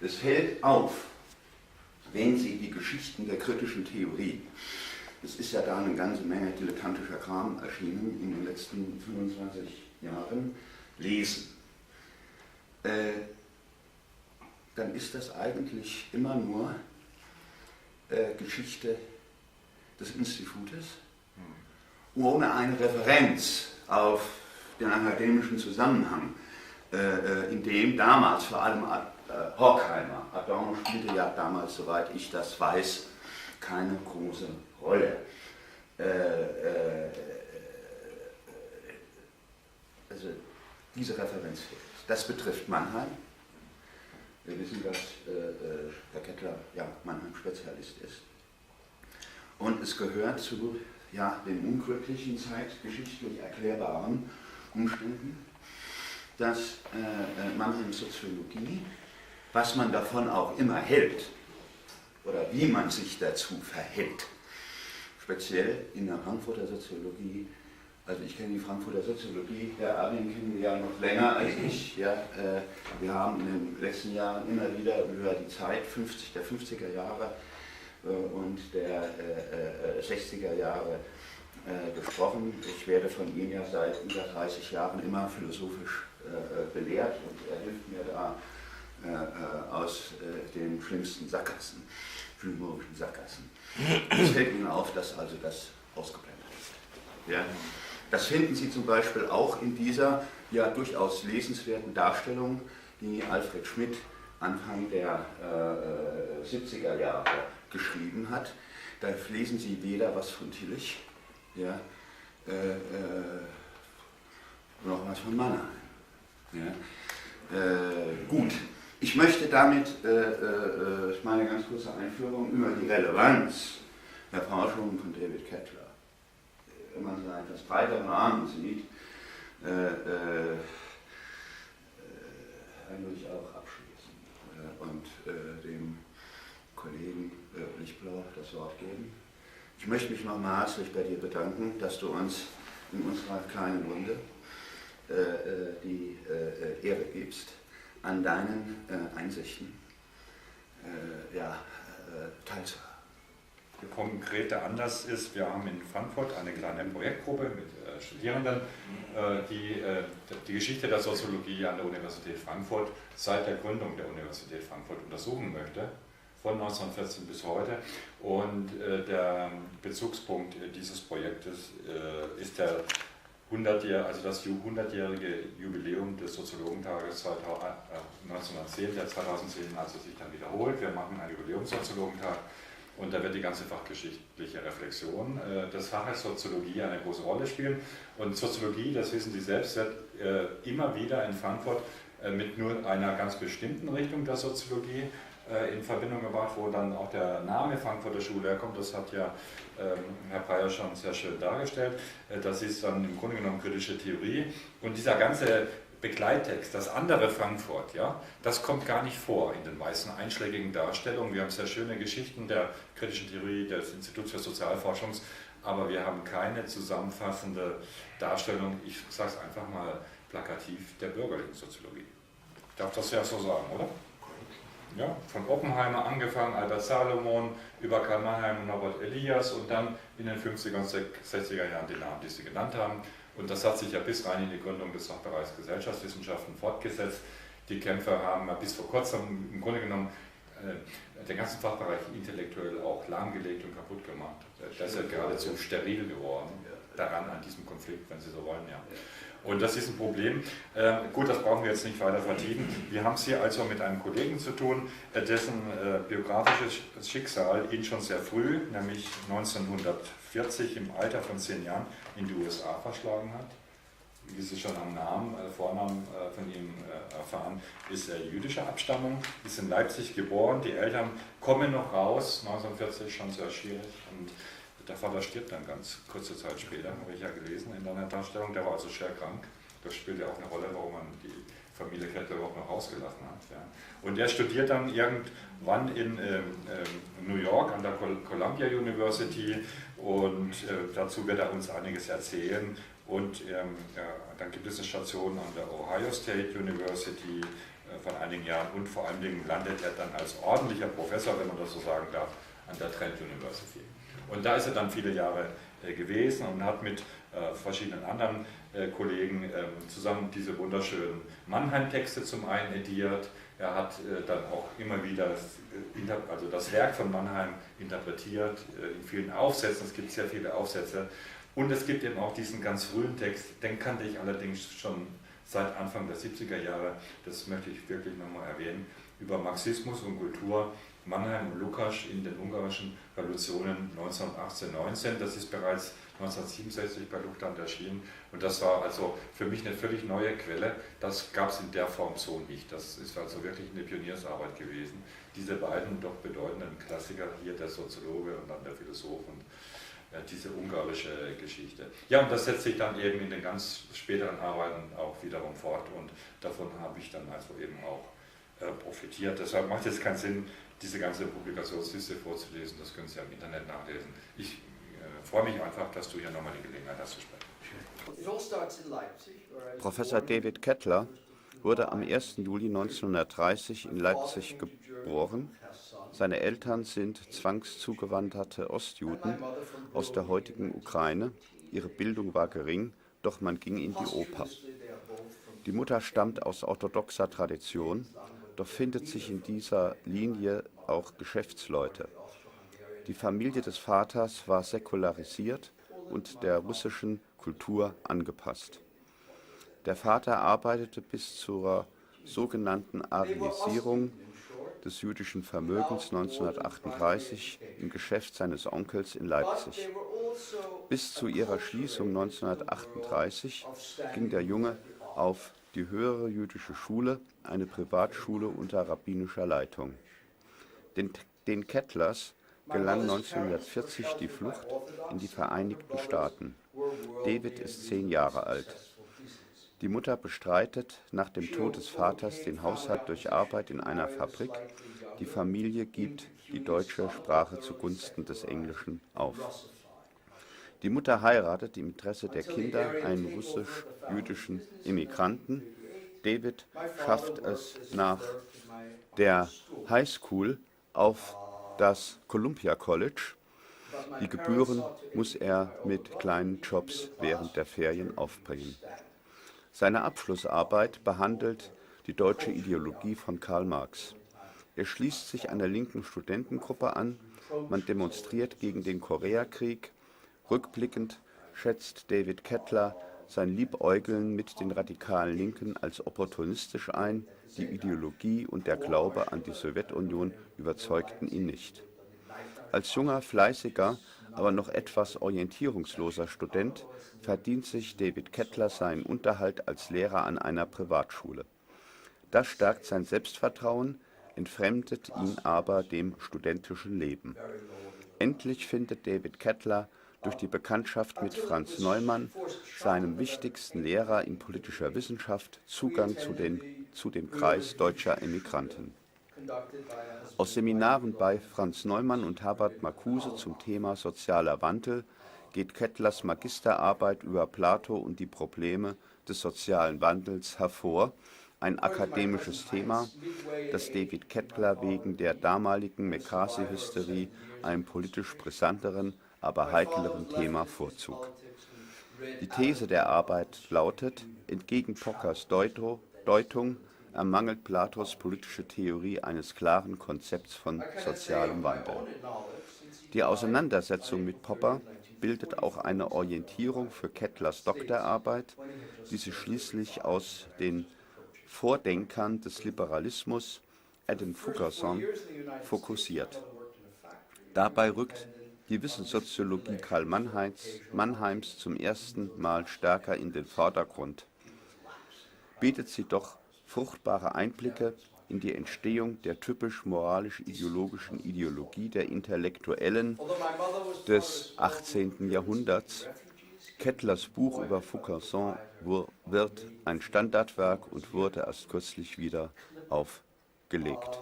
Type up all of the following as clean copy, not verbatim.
Es fällt auf, wenn Sie die Geschichten der kritischen Theorie, es ist ja da eine ganze Menge dilettantischer Kram erschienen in den letzten 25 Jahren, lesen, dann ist das eigentlich immer nur Geschichte des Institutes, ohne eine Referenz auf den akademischen Zusammenhang, in dem damals vor allem Horkheimer, Adorno spielte ja damals, soweit ich das weiß, keine große Rolle. Also diese Referenz fehlt. Das betrifft Mannheim. Wir wissen, dass Herr Kettler ja Mannheim-Spezialist ist. Und es gehört zu den unglücklichen, zeitgeschichtlich erklärbaren Umständen, dass Mannheim Soziologie, was man davon auch immer hält, oder wie man sich dazu verhält, speziell in der Frankfurter Soziologie, also ich kenne die Frankfurter Soziologie, Herr Armin kennen wir ja noch länger als ich. Ja, wir haben in den letzten Jahren immer wieder über die Zeit der 50er Jahre und der 60er Jahre gesprochen. Ich werde von ihm ja seit über 30 Jahren immer philosophisch belehrt und er hilft mir da aus den schlimmsten Sackgassen, philologischen Sackgassen. Es fällt Ihnen auf, dass also das ausgeblendet ist. Ja? Das finden Sie zum Beispiel auch in dieser ja durchaus lesenswerten Darstellung, die Alfred Schmidt Anfang der 70er Jahre geschrieben hat. Da lesen Sie weder was von Tillich, ja, noch was von Mannheim. Ja. Gut, ich möchte damit meine ganz kurze Einführung über die Relevanz der Forschung von David Kettler, wenn man so einen etwas breiteren Rahmen sieht, eigentlich auch abschließen und dem Kollegen Lichtblau das Wort geben. Ich möchte mich nochmal herzlich bei dir bedanken, dass du uns in unserer kleinen Runde die Ehre gibst, an deinen Einsichten teilzuhaben. Der konkrete Anlass ist, wir haben in Frankfurt eine kleine Projektgruppe mit Studierenden, die die Geschichte der Soziologie an der Universität Frankfurt seit der Gründung der Universität Frankfurt untersuchen möchte, von 1914 bis heute. Und der Bezugspunkt dieses Projektes ist der 100-jährige Jubiläum des Soziologentages 1910, der 2010 also sich dann wiederholt. Wir machen einen Jubiläumssoziologentag und da wird die ganze fachgeschichtliche Reflexion des Faches Soziologie eine große Rolle spielen. Und Soziologie, das wissen Sie selbst, wird immer wieder in Frankfurt mit nur einer ganz bestimmten Richtung der Soziologie in Verbindung gebracht, wo dann auch der Name Frankfurter Schule herkommt. Das hat ja Herr Breyer schon sehr schön dargestellt. Das ist dann im Grunde genommen kritische Theorie. Und dieser ganze Begleittext, das andere Frankfurt, ja, das kommt gar nicht vor in den meisten einschlägigen Darstellungen. Wir haben sehr schöne Geschichten der kritischen Theorie des Instituts für Sozialforschung, aber wir haben keine zusammenfassende Darstellung, ich sage es einfach mal plakativ, der bürgerlichen Soziologie. Ich darf das ja so sagen, oder? Ja, von Oppenheimer angefangen, Albert Salomon, über Karl Mannheim und Norbert Elias und dann in den 50er und 60er Jahren die Namen, die Sie genannt haben. Und das hat sich ja bis rein in die Gründung des Fachbereichs Gesellschaftswissenschaften fortgesetzt. Die Kämpfer haben ja bis vor kurzem im Grunde genommen den ganzen Fachbereich intellektuell auch lahmgelegt und kaputt gemacht. Das ist ja geradezu steril geworden, daran an diesem Konflikt, wenn Sie so wollen. Ja. Und das ist ein Problem. Gut, das brauchen wir jetzt nicht weiter vertiefen. Wir haben es hier also mit einem Kollegen zu tun, dessen biografisches Schicksal ihn schon sehr früh, nämlich 1940 im Alter von 10 Jahren, in die USA verschlagen hat. Wie Sie schon am Vornamen von ihm erfahren, ist er jüdischer Abstammung, ist in Leipzig geboren. Die Eltern kommen noch raus, 1940 schon sehr schwierig. Und der Vater stirbt dann ganz kurze Zeit später, habe ich ja gelesen in deiner Darstellung. Der war also schwer krank. Das spielt ja auch eine Rolle, warum man die Familie Kettler überhaupt noch rausgelassen hat. Ja. Und er studiert dann irgendwann in New York an der Columbia University und dazu wird er uns einiges erzählen. Und dann gibt es eine Station an der Ohio State University, von einigen Jahren und vor allen Dingen landet er dann als ordentlicher Professor, wenn man das so sagen darf, an der Trent University. Und da ist er dann viele Jahre gewesen und hat mit verschiedenen anderen Kollegen zusammen diese wunderschönen Mannheim-Texte zum einen ediert. Er hat dann auch immer wieder das Werk von Mannheim interpretiert in vielen Aufsätzen. Es gibt sehr viele Aufsätze. Und es gibt eben auch diesen ganz frühen Text, den kannte ich allerdings schon seit Anfang der 70er Jahre, das möchte ich wirklich nochmal erwähnen, über Marxismus und Kultur, Mannheim und Lukács in den ungarischen Revolutionen 1918-19. Das ist bereits 1967 bei Luchterhand erschienen und das war also für mich eine völlig neue Quelle. Das gab es in der Form so nicht. Das ist also wirklich eine Pioniersarbeit gewesen. Diese beiden doch bedeutenden Klassiker, hier der Soziologe und dann der Philosoph und diese ungarische Geschichte. Ja, und das setzt sich dann eben in den ganz späteren Arbeiten auch wiederum fort und davon habe ich dann also eben auch profitiert. Deshalb macht es keinen Sinn, diese ganze Publikationsliste vorzulesen, das können Sie ja im Internet nachlesen. Ich freue mich einfach, dass du hier nochmal die Gelegenheit hast zu sprechen. Professor David Kettler wurde am 1. Juli 1930 in Leipzig geboren. Seine Eltern sind zwangszugewanderte Ostjuden aus der heutigen Ukraine. Ihre Bildung war gering, doch man ging in die Oper. Die Mutter stammt aus orthodoxer Tradition, doch findet sich in dieser Linie auch Geschäftsleute. Die Familie des Vaters war säkularisiert und der russischen Kultur angepasst. Der Vater arbeitete bis zur sogenannten Arisierung des jüdischen Vermögens 1938 im Geschäft seines Onkels in Leipzig. Bis zu ihrer Schließung 1938 ging der Junge auf die höhere jüdische Schule, eine Privatschule unter rabbinischer Leitung. Den Kettlers gelang 1940 die Flucht in die Vereinigten Staaten. David ist 10 Jahre alt. Die Mutter bestreitet nach dem Tod des Vaters den Haushalt durch Arbeit in einer Fabrik. Die Familie gibt die deutsche Sprache zugunsten des Englischen auf. Die Mutter heiratet im Interesse der Kinder einen russisch-jüdischen Immigranten. David schafft es nach der High School auf das Columbia College. Die Gebühren muss er mit kleinen Jobs während der Ferien aufbringen. Seine Abschlussarbeit behandelt die deutsche Ideologie von Karl Marx. Er schließt sich einer linken Studentengruppe an, man demonstriert gegen den Koreakrieg. Rückblickend schätzt David Kettler sein Liebäugeln mit den radikalen Linken als opportunistisch ein, die Ideologie und der Glaube an die Sowjetunion überzeugten ihn nicht. Als junger, fleißiger, aber noch etwas orientierungsloser Student verdient sich David Kettler seinen Unterhalt als Lehrer an einer Privatschule. Das stärkt sein Selbstvertrauen, entfremdet ihn aber dem studentischen Leben. Endlich findet David Kettler durch die Bekanntschaft mit Franz Neumann, seinem wichtigsten Lehrer in politischer Wissenschaft, Zugang zu dem Kreis deutscher Emigranten. Aus Seminaren bei Franz Neumann und Herbert Marcuse zum Thema sozialer Wandel geht Kettlers Magisterarbeit über Plato und die Probleme des sozialen Wandels hervor, ein akademisches Thema, das David Kettler wegen der damaligen McCarthy-Hysterie einem politisch brisanteren, aber heikleren Thema vorzog. Die These der Arbeit lautet, entgegen Pockers Deutung ermangelt Platos politische Theorie eines klaren Konzepts von sozialem Wandel. Die Auseinandersetzung mit Popper bildet auch eine Orientierung für Kettlers Doktorarbeit, die sich schließlich aus den Vordenkern des Liberalismus, Adam Fugerson, fokussiert. Dabei rückt die Wissenssoziologie Karl Mannheims zum ersten Mal stärker in den Vordergrund. Bietet sie doch fruchtbare Einblicke in die Entstehung der typisch moralisch-ideologischen Ideologie der Intellektuellen des 18. Jahrhunderts. Kettlers Buch über Faucon wird ein Standardwerk und wurde erst kürzlich wieder aufgelegt.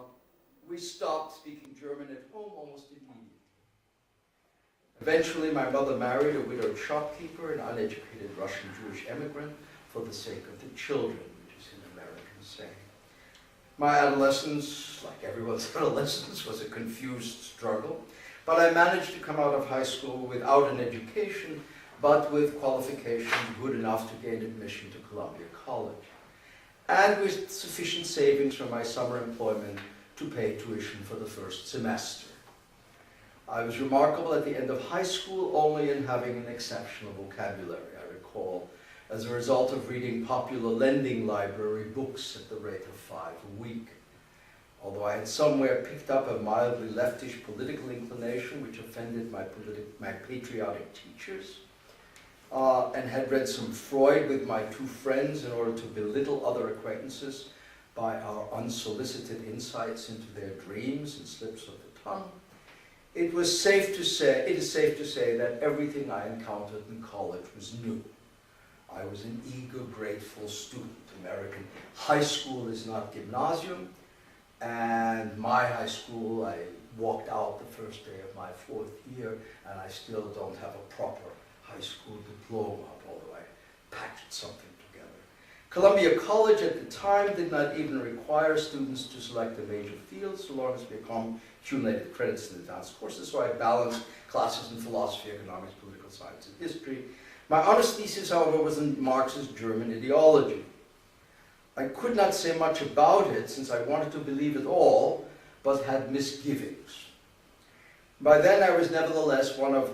Eventually, my mother married a widowed shopkeeper, an uneducated Russian Jewish immigrant, for the sake of the children, which is an American saying. My adolescence, like everyone's adolescence, was a confused struggle, but I managed to come out of high school without an education, but with qualifications good enough to gain admission to Columbia College, and with sufficient savings from my summer employment to pay tuition for the first semester. I was remarkable at the end of high school only in having an exceptional vocabulary, I recall, as a result of reading popular lending library books at the rate of 5 a week. Although I had somewhere picked up a mildly leftish political inclination which offended my patriotic teachers, and had read some Freud with my 2 friends in order to belittle other acquaintances by our unsolicited insights into their dreams and slips of the tongue, it is safe to say that everything I encountered in college was new. I was an eager, grateful student. American high school is not gymnasium, and my high school, I walked out the first day of my 4th year, and I still don't have a proper high school diploma, although I patched something together. Columbia College at the time did not even require students to select a major field so long as we accumulated credits in advanced courses, so I balanced classes in philosophy, economics, political science, and history. My honest thesis, however, was in Marx's German ideology. I could not say much about it since I wanted to believe it all, but had misgivings. By then I was nevertheless one of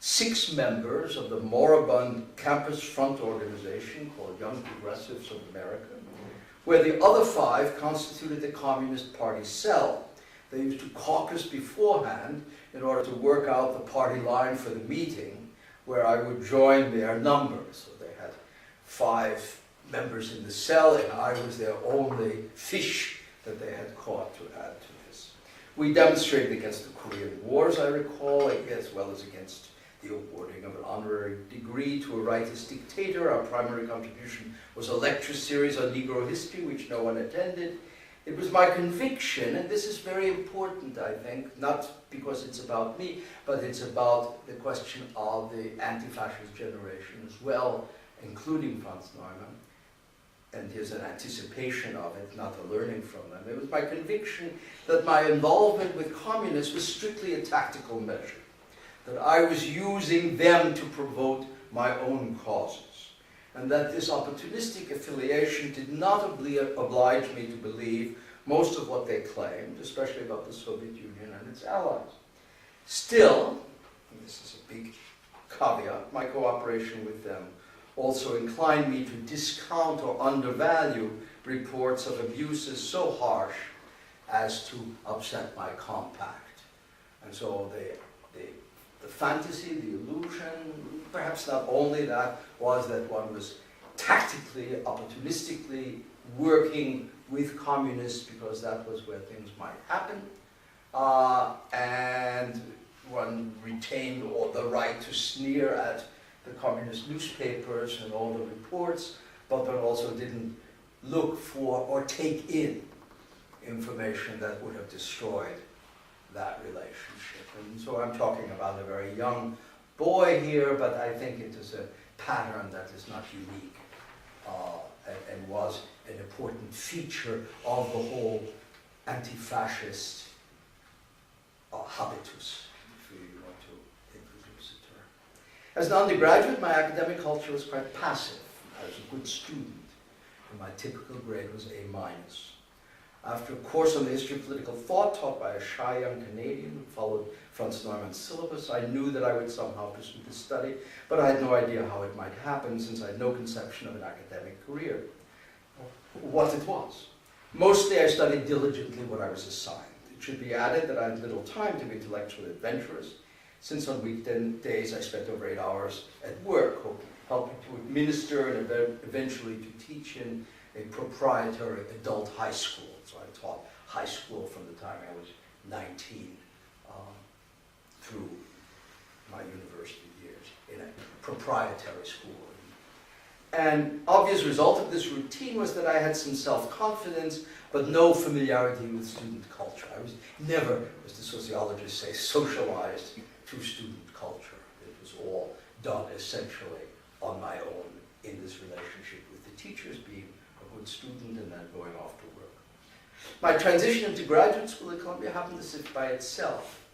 6 members of the moribund campus front organization called Young Progressives of America, where the other 5 constituted the Communist Party cell. They used to caucus beforehand in order to work out the party line for the meeting, where I would join their numbers. So they had 5 members in the cell, and I was their only fish that they had caught to add to this. We demonstrated against the Korean Wars, I recall, as well as against the awarding of an honorary degree to a rightist dictator. Our primary contribution was a lecture series on Negro history, which no one attended. It was my conviction, and this is very important, I think, not because it's about me, but it's about the question of the anti-fascist generation as well, including Franz Neumann, and here's an anticipation of it, not a learning from them. It was my conviction that my involvement with communists was strictly a tactical measure, that I was using them to promote my own causes, and that this opportunistic affiliation did not oblige me to believe most of what they claimed, especially about the Soviet Union and its allies. Still, and this is a big caveat, my cooperation with them also inclined me to discount or undervalue reports of abuses so harsh as to upset my compact. And so the fantasy, the illusion, perhaps not only that, was that one was tactically, opportunistically working with communists because that was where things might happen, and one retained all the right to sneer at the communist newspapers and all the reports, but one also didn't look for or take in information that would have destroyed that relationship. And so I'm talking about a very young boy here, but I think it is a pattern that is not unique and was an important feature of the whole anti-fascist habitus, if you want to introduce the term. As an undergraduate, my academic culture was quite passive. I was a good student, and my typical grade was A-. After a course on the history of political thought taught by a shy young Canadian who followed Franz Neumann's syllabus, I knew that I would somehow pursue this study, but I had no idea how it might happen since I had no conception of an academic career, what it was. Mostly I studied diligently what I was assigned. It should be added that I had little time to be intellectually adventurous, since on weekdays I spent over 8 hours at work, helping to administer and eventually to teach in a proprietary adult high school. So I taught high school from the time I was 19 through my university years in a proprietary school. An obvious result of this routine was that I had some self-confidence, but no familiarity with student culture. I was never, as the sociologists say, socialized to student culture. It was all done essentially on my own in this relationship with the teachers, being a good student and then going off to work. My transition into graduate school at Columbia happened as if by itself.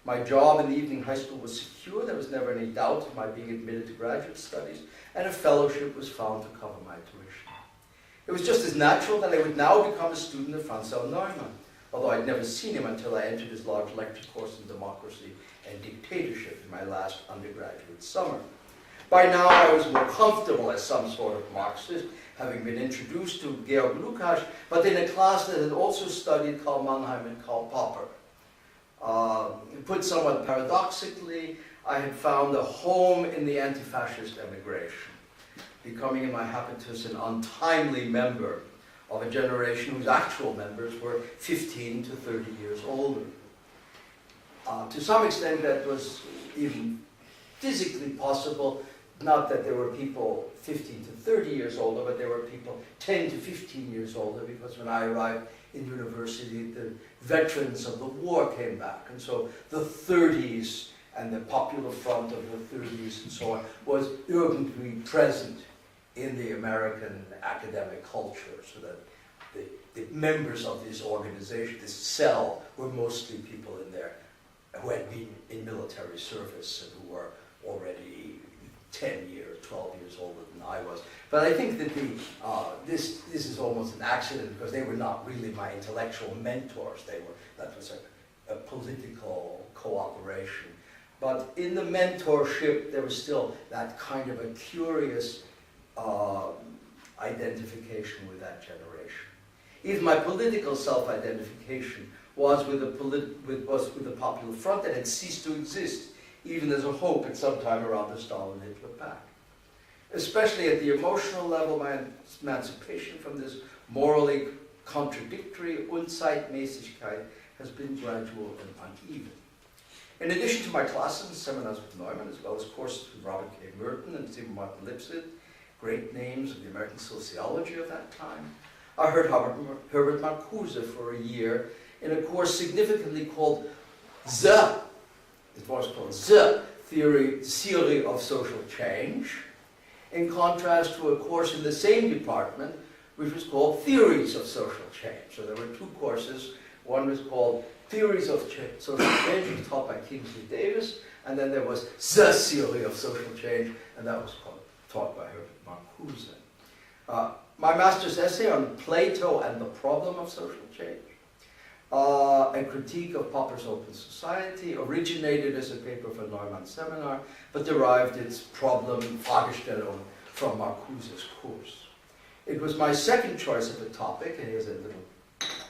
My job in the evening high school was secure. There was never any doubt of my being admitted to graduate studies, and a fellowship was found to cover my tuition. It was just as natural that I would now become a student of Franz L. Neumann, although I'd never seen him until I entered his large lecture course in democracy and dictatorship in my last undergraduate summer. By now I was more comfortable as some sort of Marxist, having been introduced to Georg Lukács, but in a class that had also studied Karl Mannheim and Karl Popper. Put somewhat paradoxically, I had found a home in the anti-fascist emigration, becoming in my habitus an untimely member of a generation whose actual members were 15 to 30 years older. To some extent that was even physically possible, not that there were people 15 to 30 years older, but there were people 10 to 15 years older, because when I arrived in university, the veterans of the war came back. And so the 30s and the Popular Front of the 30s and so on was urgently present in the American academic culture, so that the members of this organization, this cell, were mostly people in there who had been in military service and who were already 10 years, 12 years older than I was. But I think that this is almost an accident, because they were not really my intellectual mentors. That was a political cooperation. But in the mentorship, there was still that kind of a curious identification with that generation. Even my political self-identification was with the Popular Front that had ceased to exist, even as a hope at some time around the Stalin-Hitler Pact. Especially at the emotional level, my emancipation from this morally contradictory Unzeitmäßigkeit has been gradual and uneven. In addition to my classes and seminars with Neumann, as well as courses with Robert K. Merton and Stephen Martin Lipset, great names of the American sociology of that time, I heard Herbert Marcuse for a year in a course significantly called The Theory of Social Change, in contrast to a course in the same department which was called Theories of Social Change. So there were two courses. One was called Theories of Social Change, which was taught by Kingsley Davis, and then there was The Theory of Social Change, and that was taught by Herbert Marcuse. My master's essay on Plato and the Problem of Social Change, a critique of Popper's Open Society, originated as a paper for Neumann's seminar, but derived its problem, Fragestellung, from Marcuse's course. It was my second choice of a topic, and here's a little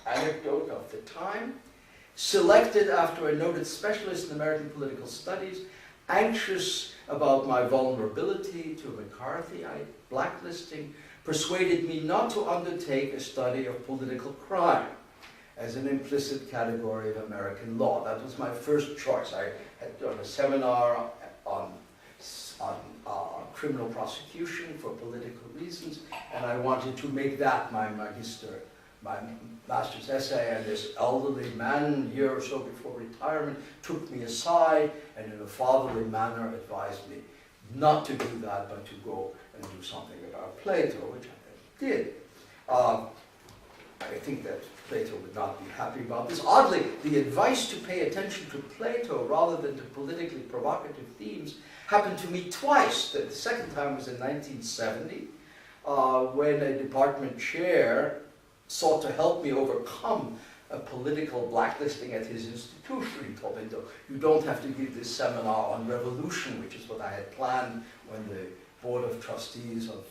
anecdote of the time, selected after a noted specialist in American political studies, anxious about my vulnerability to McCarthyite blacklisting, persuaded me not to undertake a study of political crime as an implicit category of American law. That was my first choice. I had done a seminar on criminal prosecution for political reasons, and I wanted to make that my master's essay, and this elderly man, a year or so before retirement, took me aside and in a fatherly manner advised me not to do that, but to go and do something about Plato, which I then did. I think that Plato would not be happy about this. Oddly, the advice to pay attention to Plato rather than to politically provocative themes happened to me twice. The second time was in 1970, when a department chair sought to help me overcome a political blacklisting at his institution. He told me, you don't have to give this seminar on revolution, which is what I had planned when the Board of Trustees of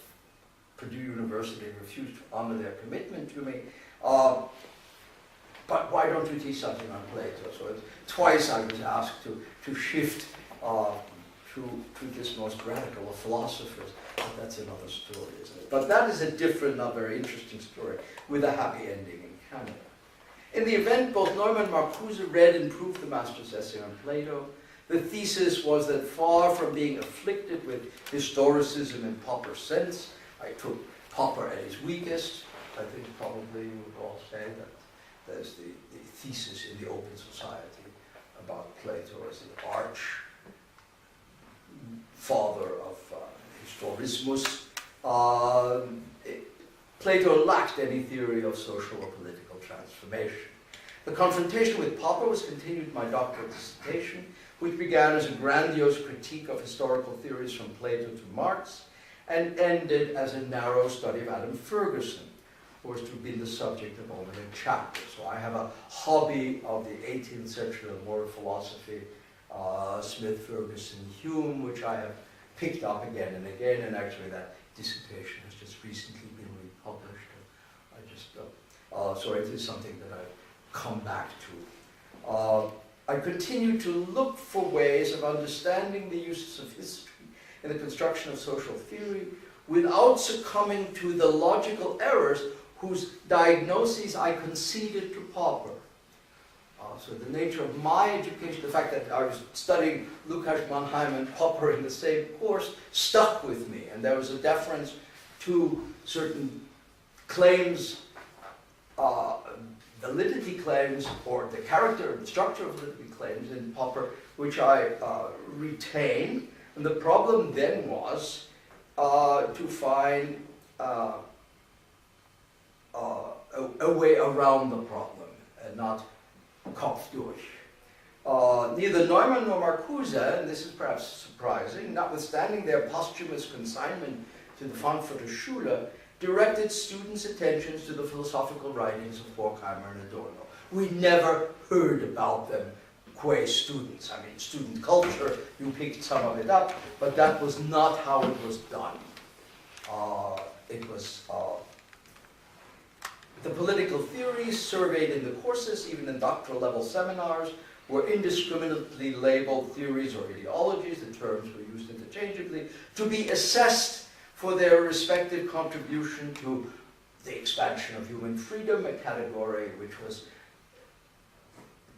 Purdue University refused to honor their commitment to me. But why don't you teach something on Plato? So twice I was asked to shift to this most radical of philosophers. But that's another story, isn't it? But that is a different, not very interesting story, with a happy ending in Canada. In the event, both Neumann and Marcuse read and proved the master's essay on Plato. The thesis was that far from being afflicted with historicism in Popper's sense, I took Popper at his weakest. I think probably you would all say that there's the thesis in the Open Society about Plato as the arch father of historismus. Plato lacked any theory of social or political transformation. The confrontation with Popper was continued in my doctoral dissertation, which began as a grandiose critique of historical theories from Plato to Marx, and ended as a narrow study of Adam Ferguson, who was to have been the subject of only a chapter. So I have a hobby of the 18th century moral philosophy, Smith, Ferguson, Hume, which I have picked up again and again, and actually that dissertation has just recently been republished. So it is something that I've come back to. I continue to look for ways of understanding the uses of history in the construction of social theory without succumbing to the logical errors whose diagnoses I conceded to Popper. So the nature of my education, the fact that I was studying Lukács, Mannheim, and Popper in the same course, stuck with me. And there was a deference to certain claims, validity claims, or the character and structure of validity claims in Popper, which I retained. And the problem then was to find a way around the problem, and not Kopf durch. Neither Neumann nor Marcuse, and this is perhaps surprising, notwithstanding their posthumous consignment to the Frankfurter Schule, directed students' attentions to the philosophical writings of Horkheimer and Adorno. We never heard about them qua students. I mean, student culture, you picked some of it up, but that was not how it was done. The political theories surveyed in the courses, even in doctoral level seminars, were indiscriminately labeled theories or ideologies, the terms were used interchangeably, to be assessed for their respective contribution to the expansion of human freedom, a category which was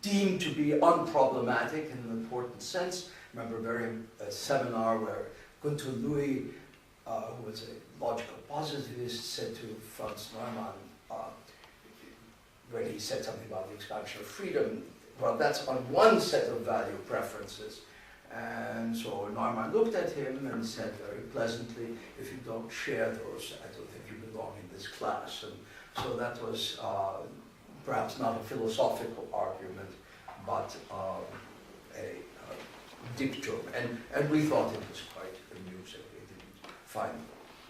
deemed to be unproblematic in an important sense. I remember a seminar where Gunther Louis, who was a logical positivist, said to Franz Neumann, when he said something about the expansion of freedom, well, that's on one set of value preferences. And so Neumann looked at him and said very pleasantly, if you don't share those, I don't think you belong in this class. And so that was perhaps not a philosophical argument, but a dictum. And we thought it was quite amusing.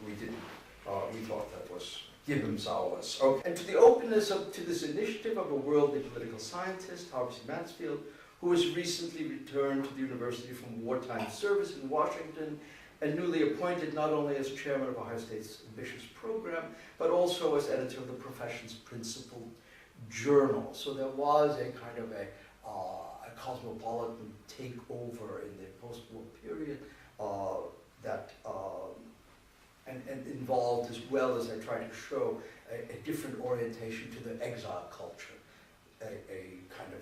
We thought that was Gibbons ours. Okay. And to the openness to this initiative of a worldly political scientist, Harvey Mansfield, who has recently returned to the university from wartime service in Washington and newly appointed not only as chairman of Ohio State's ambitious program, but also as editor of the profession's principal journal. So there was a kind of a cosmopolitan takeover in the post-war period and involved, as well as I try to show, a different orientation to the exile culture, a kind of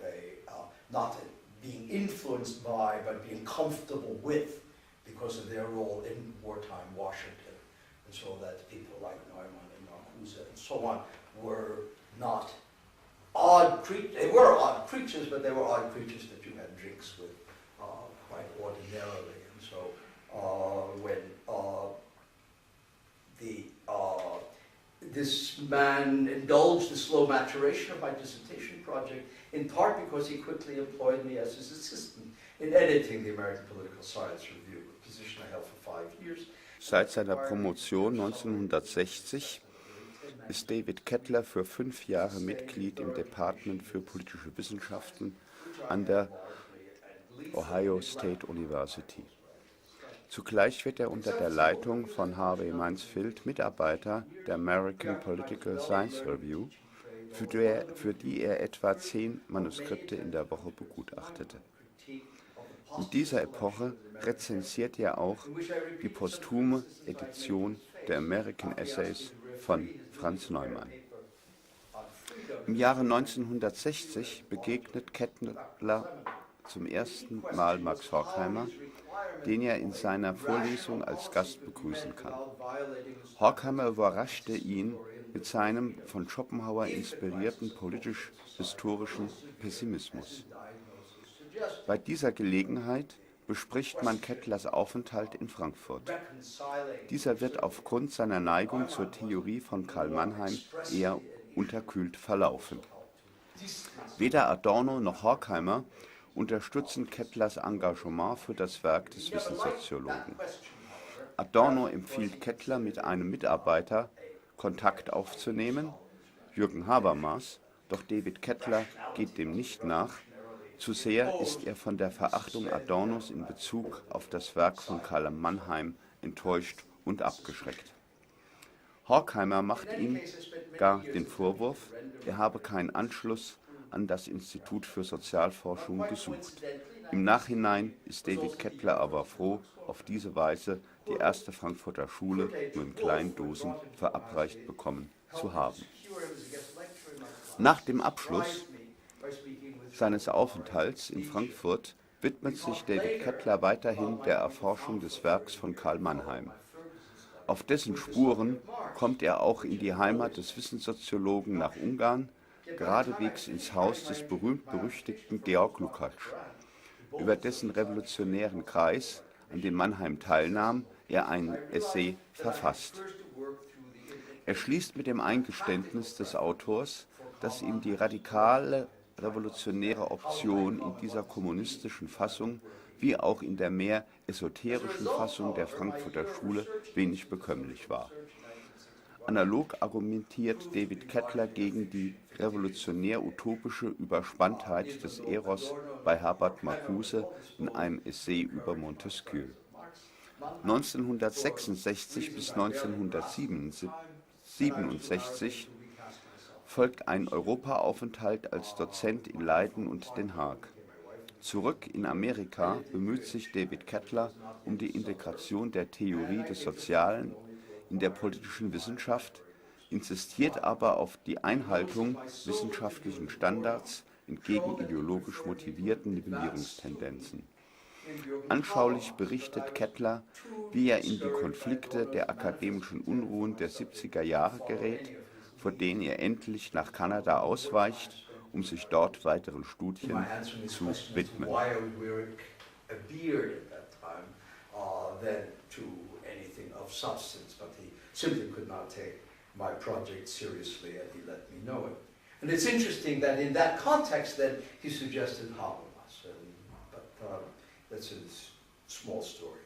not being influenced by, but being comfortable with, because of their role in wartime Washington. And so that people like Neumann and Marcuse and so on were not odd creatures. They were odd creatures, but they were odd creatures that you had drinks with quite ordinarily. And so when this man indulged the slow maturation of my dissertation project, in part because he quickly employed me as his assistant in editing the American Political Science Review, a position I held for 5 years. Seit seiner Promotion 1960 ist David Kettler für 5 Jahre Mitglied im Department für politische Wissenschaften an der Ohio State University. Zugleich wird er unter der Leitung von Harvey Mansfield Mitarbeiter der American Political Science Review, für die er etwa 10 Manuskripte in der Woche begutachtete. In dieser Epoche rezensiert er auch die posthume Edition der American Essays von Franz Neumann. Im Jahre 1960 begegnet Kettler zum ersten Mal Max Horkheimer, den er in seiner Vorlesung als Gast begrüßen kann. Horkheimer überraschte ihn mit seinem von Schopenhauer inspirierten politisch-historischen Pessimismus. Bei dieser Gelegenheit bespricht man Kettlers Aufenthalt in Frankfurt. Dieser wird aufgrund seiner Neigung zur Theorie von Karl Mannheim eher unterkühlt verlaufen. Weder Adorno noch Horkheimer unterstützen Kettlers Engagement für das Werk des Wissenssoziologen. Adorno empfiehlt Kettler mit einem Mitarbeiter Kontakt aufzunehmen, Jürgen Habermas, doch David Kettler geht dem nicht nach. Zu sehr ist er von der Verachtung Adornos in Bezug auf das Werk von Karl Mannheim enttäuscht und abgeschreckt. Horkheimer macht ihm gar den Vorwurf, er habe keinen Anschluss an das Institut für Sozialforschung gesucht. Im Nachhinein ist David Kettler aber froh, auf diese Weise die erste Frankfurter Schule nur in kleinen Dosen verabreicht bekommen zu haben. Nach dem Abschluss seines Aufenthalts in Frankfurt widmet sich David Kettler weiterhin der Erforschung des Werks von Karl Mannheim. Auf dessen Spuren kommt er auch in die Heimat des Wissenssoziologen nach Ungarn, geradewegs ins Haus des berühmt-berüchtigten Georg Lukács, über dessen revolutionären Kreis, an dem Mannheim teilnahm, er ein Essay verfasst. Er schließt mit dem Eingeständnis des Autors, dass ihm die radikale revolutionäre Option in dieser kommunistischen Fassung wie auch in der mehr esoterischen Fassung der Frankfurter Schule wenig bekömmlich war. Analog argumentiert David Kettler gegen die revolutionär-utopische Überspanntheit des Eros bei Herbert Marcuse in einem Essay über Montesquieu. 1966 bis 1967 folgt ein Europaaufenthalt als Dozent in Leiden und Den Haag. Zurück in Amerika bemüht sich David Kettler um die Integration der Theorie des Sozialen in der politischen Wissenschaft, insistiert aber auf die Einhaltung wissenschaftlichen Standards entgegen ideologisch motivierten Nivellierungstendenzen. Anschaulich berichtet Kettler, wie er in die Konflikte der akademischen Unruhen der 70er Jahre gerät, vor denen er endlich nach Kanada ausweicht, um sich dort weiteren Studien zu widmen. My project seriously, and he let me know it. And it's interesting that in that context, then he suggested Habermas, but that's a small story.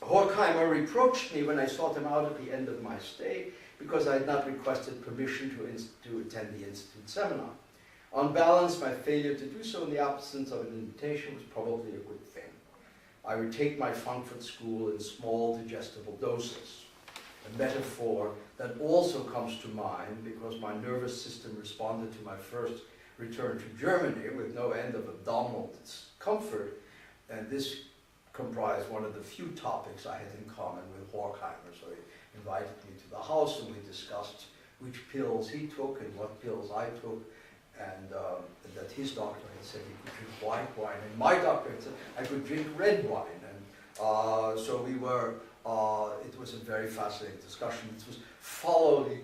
Horkheimer reproached me when I sought him out at the end of my stay because I had not requested permission to attend the Institute seminar. On balance, my failure to do so in the absence of an invitation was probably a good thing. I would take my Frankfurt school in small, digestible doses. A metaphor that also comes to mind because my nervous system responded to my first return to Germany with no end of abdominal discomfort, and this comprised one of the few topics I had in common with Horkheimer. So he invited me to the house and we discussed which pills he took and what pills I took, and that his doctor had said he could drink white wine, and my doctor had said I could drink red wine, and so we were. It was a very fascinating discussion. It was followed.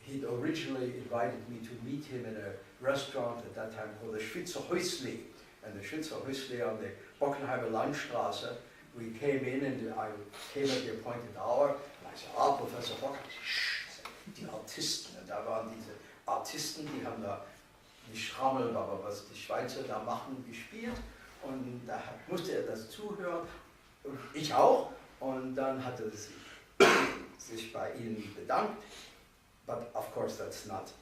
He'd originally invited me to meet him in a restaurant at that time called the Schwitzer Häusli. And the Schwitzer Häusli on the Bockenheimer Landstraße. We came in and I came at the appointed hour. And I said, Professor Bock, die Artisten. Und da waren diese Artisten, die haben da nicht schrammeln, aber was die Schweizer da machen, gespielt. Und da musste er das zuhören. Und ich auch. Und dann hat er sich bei ihnen bedankt. But of course that's not,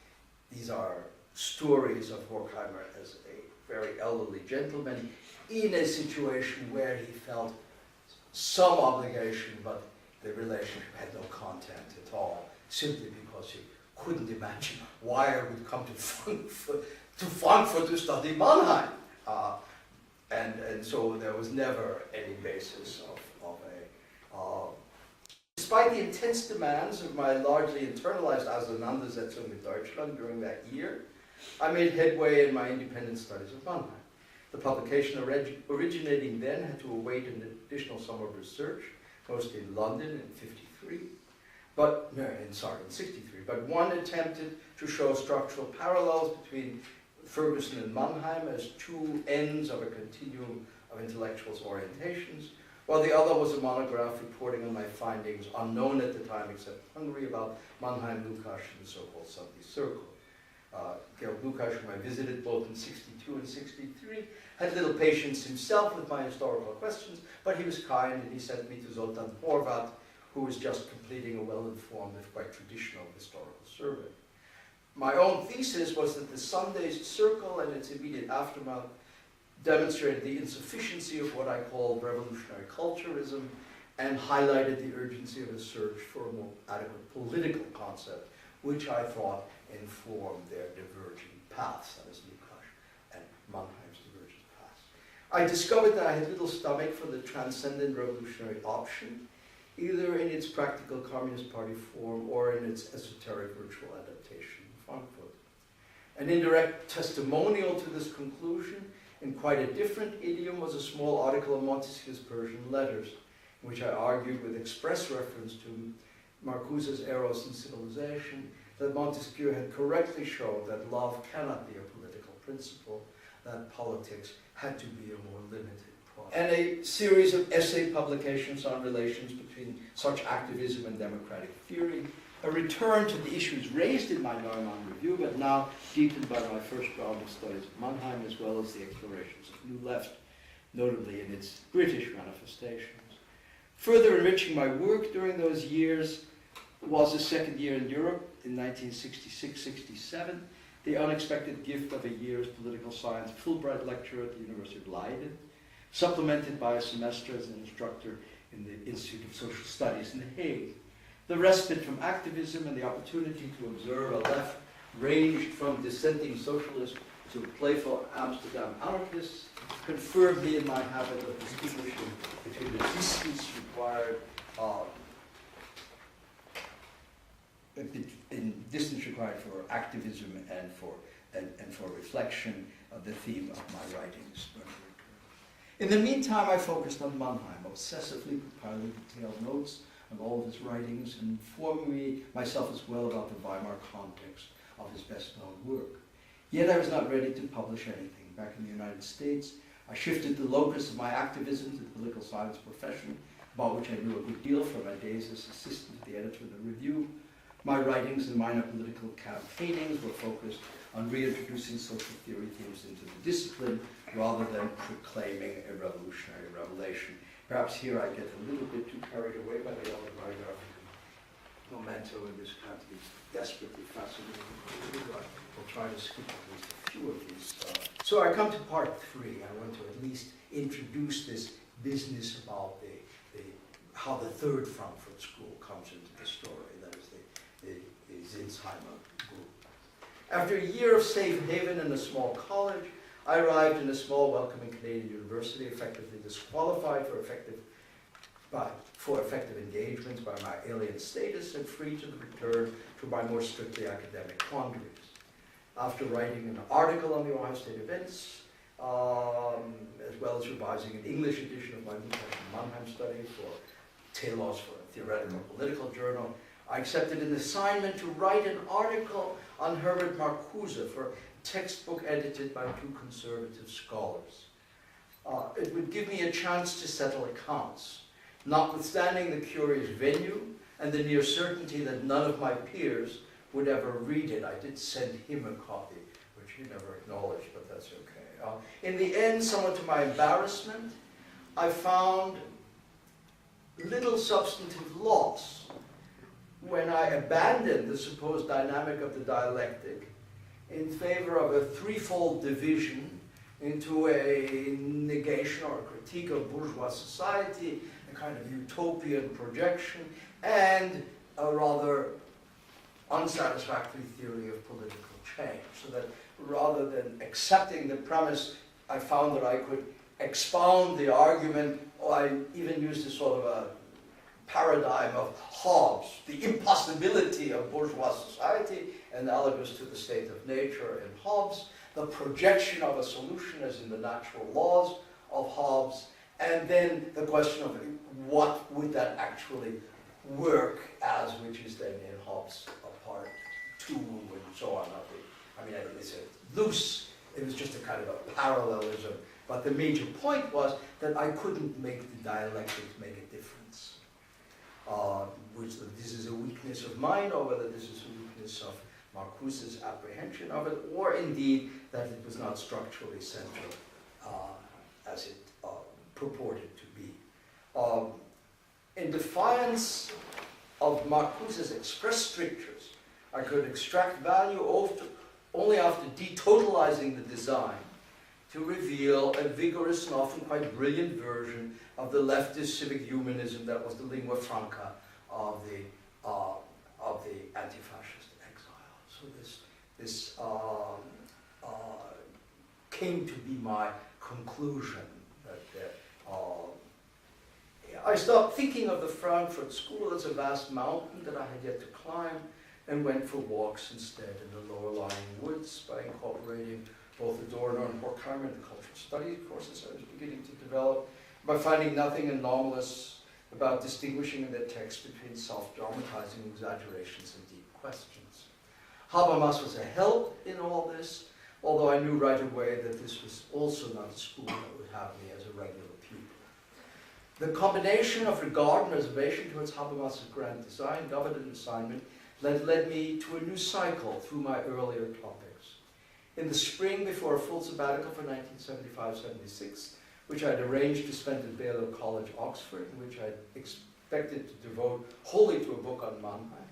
these are stories of Horkheimer as a very elderly gentleman in a situation where he felt some obligation, but the relationship had no content at all, simply because he couldn't imagine why I would come to Frankfurt to study Mannheim. And so there was never any basis of despite the intense demands of my largely internalized Auseinandersetzung mit Deutschland during that year, I made headway in my independent studies of Mannheim. The publication originating then had to await an additional summer of research, mostly in London in 63, in 63. But one attempted to show structural parallels between Ferguson and Mannheim as two ends of a continuum of intellectuals' orientations, while the other was a monograph reporting on my findings, unknown at the time except Hungary, about Mannheim, Lukács, and the so-called Sunday Circle. Georg Lukács, whom I visited both in '62 and '63, had little patience himself with my historical questions, but he was kind and he sent me to Zoltán Horváth, who was just completing a well-informed, if quite traditional, historical survey. My own thesis was that the Sunday Circle and its immediate aftermath demonstrated the insufficiency of what I called revolutionary culturism and highlighted the urgency of a search for a more adequate political concept, which I thought informed their diverging paths, that is Lukács and Mannheim's divergent paths. I discovered that I had little stomach for the transcendent revolutionary option, either in its practical Communist Party form or in its esoteric virtual adaptation in Frankfurt. An indirect testimonial to this conclusion, in quite a different idiom, was a small article in Montesquieu's Persian Letters, in which I argued with express reference to Marcuse's Eros and Civilization that Montesquieu had correctly shown that love cannot be a political principle, that politics had to be a more limited process. And a series of essay publications on relations between such activism and democratic theory, a return to the issues raised in my Neumann review, but now deepened by my first round of studies of Mannheim, as well as the explorations of New Left, notably in its British manifestations. Further enriching my work during those years was a second year in Europe in 1966-67, the unexpected gift of a year's political science Fulbright lecture at the University of Leiden, supplemented by a semester as an instructor in the Institute of Social Studies in The Hague. The respite from activism and the opportunity to observe a left ranged from dissenting socialists to playful Amsterdam anarchists confirmed me in my habit of distinguishing between the distance required for activism and for reflection of the theme of my writings. In the meantime, I focused on Mannheim, obsessively compiling detailed notes on all of his writings and informing myself as well about the Weimar context of his best-known work. Yet I was not ready to publish anything. Back in the United States, I shifted the locus of my activism to the political science profession, about which I knew a good deal from my days as assistant to the editor of the review. My writings and minor political campaignings were focused on reintroducing social theory themes into the discipline rather than proclaiming a revolutionary revelation. Perhaps here I get a little bit too carried away by the autobiographical memento in this kind of these desperately fascinating. We'll try to skip at least a few of these. So I come to part 3. I want to at least introduce this business about how the third Frankfurt school comes into the story, that is the Zinsheimer group. After a year of safe haven in a small college, I arrived in a small welcoming Canadian university, effectively disqualified for effective engagements by my alien status and free to return to my more strictly academic quandaries. After writing an article on the Ohio State events, as well as revising an English edition of my Lukács and Mannheim study for Telos for a theoretical political journal, I accepted an assignment to write an article on Herbert Marcuse for a textbook edited by 2 conservative scholars. It would give me a chance to settle accounts, notwithstanding the curious venue and the near certainty that none of my peers would ever read it. I did send him a copy, which he never acknowledged, but that's okay. In the end, somewhat to my embarrassment, I found little substantive loss when I abandoned the supposed dynamic of the dialectic in favor of a threefold division into a negation or a critique of bourgeois society, a kind of utopian projection, and a rather unsatisfactory theory of political change. So that rather than accepting the premise, I found that I could expound the argument, or I even used a sort of a paradigm of Hobbes, the impossibility of bourgeois society, analogous to the state of nature in Hobbes, the projection of a solution as in the natural laws of Hobbes, and then the question of what would that actually work as, which is then in Hobbes part 2 and so on. I mean, it's a loose, it was just a kind of a parallelism, But the major point was that I couldn't make the dialectics make a difference. Which this is a weakness of mine, or whether this is a weakness of Marcuse's apprehension of it, or indeed that it was not structurally central as it purported to be. In defiance of Marcuse's express strictures, I could extract value only after detotalizing the design to reveal a vigorous and often quite brilliant version of the leftist civic humanism that was the lingua franca of the anti-fascist exile. So this came to be my conclusion. That I stopped thinking of the Frankfurt School as a vast mountain that I had yet to climb, and went for walks instead in the lower-lying woods by incorporating both the Dorner and Horkheimer and the cultural studies courses I was beginning to develop, by finding nothing anomalous about distinguishing in their text between self-dramatizing exaggerations and deep questions. Habermas was a help in all this, although I knew right away that this was also not a school that would have me as a regular pupil. The combination of regard and reservation towards Habermas's grand design, governed assignment, led me to a new cycle through my earlier topics. In the spring, before a full sabbatical for 1975-76, which I'd arranged to spend at Balliol College, Oxford, in which I'd expected to devote wholly to a book on Mannheim,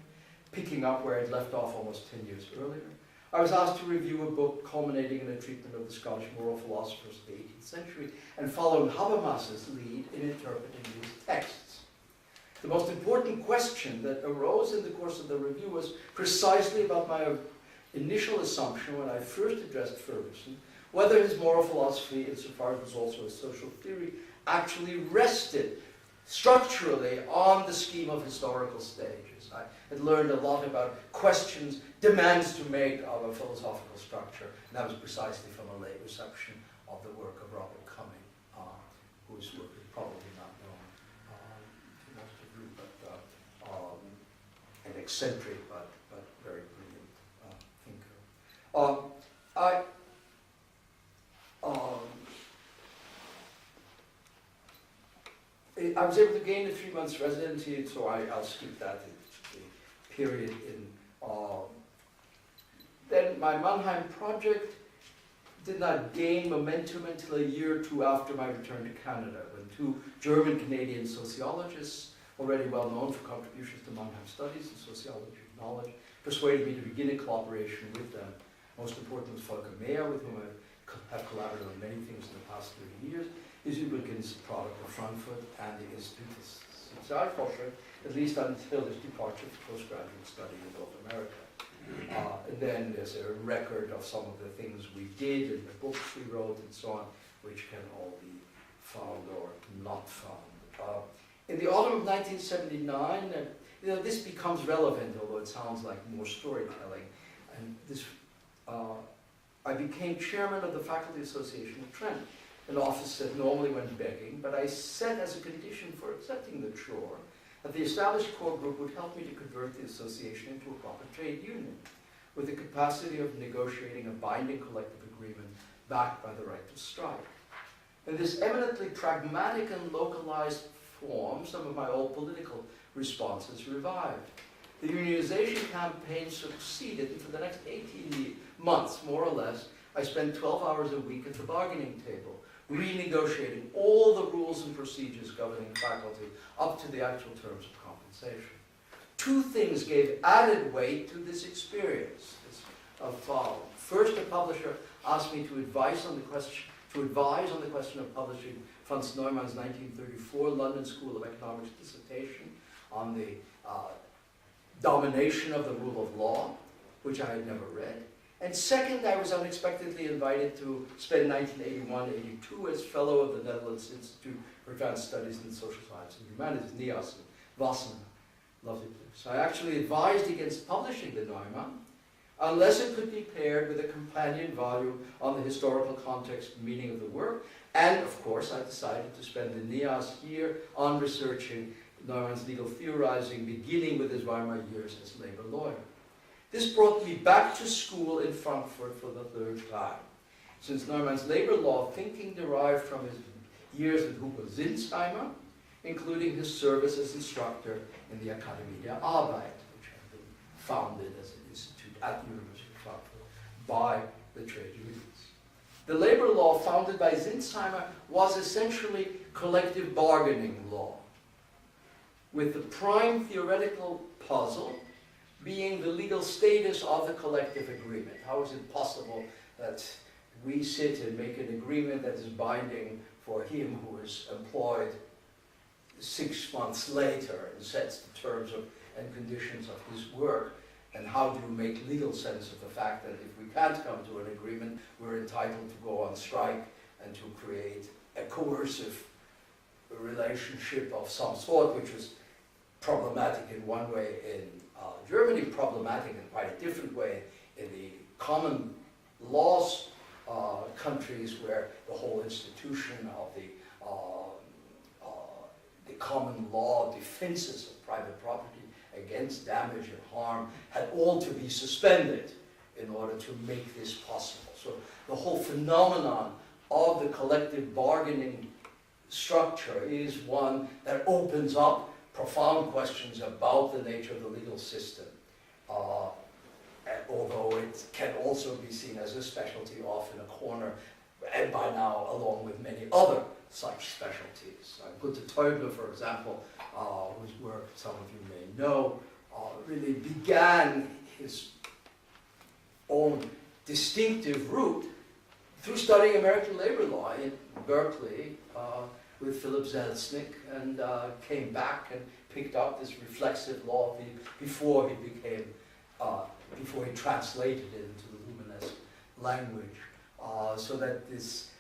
picking up where I'd left off almost 10 years earlier, I was asked to review a book culminating in a treatment of the Scottish moral philosophers of the 18th century, and following Habermas's lead in interpreting these texts. The most important question that arose in the course of the review was precisely about my initial assumption when I first addressed Ferguson, whether his moral philosophy, insofar as it was also a social theory, actually rested structurally on the scheme of historical stages. I had learned a lot about questions, demands to make of a philosophical structure, and that was precisely from a late reception of the work of Robert Cumming, whose work is probably not known to most of you, but an eccentric but very brilliant thinker. I was able to gain a 3 months residency, so I'll skip that the period in. Then my Mannheim project did not gain momentum until a year or two after my return to Canada, when two German-Canadian sociologists, already well known for contributions to Mannheim studies and sociology of knowledge, persuaded me to begin a collaboration with them. Most important was Volker Meyer, with whom I have collaborated on many things in the past 30 years. Is übrigens a product of Frankfurt and the Institute of Sozialforschung, at least until his departure for postgraduate study in North America. And then there's a record of some of the things we did and the books we wrote and so on, which can all be found or not found. In the autumn of 1979, this becomes relevant, although it sounds like more storytelling. And this, I became chairman of the Faculty Association of Trent, an office that normally went begging, but I set as a condition for accepting the chore that the established core group would help me to convert the association into a proper trade union, with the capacity of negotiating a binding collective agreement backed by the right to strike. In this eminently pragmatic and localized form, some of my old political responses revived. The unionization campaign succeeded, and for the next 18 months, more or less, I spent 12 hours a week at the bargaining table, renegotiating all the rules and procedures governing faculty up to the actual terms of compensation. Two things gave added weight to this experience. First, a publisher asked me to advise on the question of publishing Franz Neumann's 1934 London School of Economics dissertation on the domination of the rule of law, which I had never read. And second, I was unexpectedly invited to spend 1981-82 as fellow of the Netherlands Institute for Advanced Studies in Social Science and Humanities, NIAS, in Wassenaar. Lovely place. I actually advised against publishing the Neumann, unless it could be paired with a companion volume on the historical context and meaning of the work. And, of course, I decided to spend the NIAS year on researching Neumann's legal theorizing, beginning with his Weimar years as labor lawyer. This brought me back to school in Frankfurt for the third time. since Neumann's labor law thinking derived from his years at Hugo Sinsheimer, including his service as instructor in the Akademie der Arbeit, which had been founded as an institute at the University of Frankfurt by the trade unions. The labor law founded by Sinsheimer was essentially collective bargaining law, with the prime theoretical puzzle being the legal status of the collective agreement. How is it possible that we sit and make an agreement that is binding for him who is employed 6 months later and sets the terms of, and conditions of his work? And how do you make legal sense of the fact that if we can't come to an agreement, we're entitled to go on strike and to create a coercive relationship of some sort, which was problematic in one way in Germany, problematic in quite a different way in the common laws countries, where the whole institution of the common law defenses of private property against damage and harm had all to be suspended in order to make this possible. So the whole phenomenon of the collective bargaining structure is one that opens up profound questions about the nature of the legal system, although it can also be seen as a specialty off in a corner, and by now along with many other such specialties. Gunther Teubler, for example, whose work some of you may know, really began his own distinctive route through studying American labor law in Berkeley with Philip Zelznick, and came back and picked up this reflexive law before he translated it into the Luminesque language. So that this,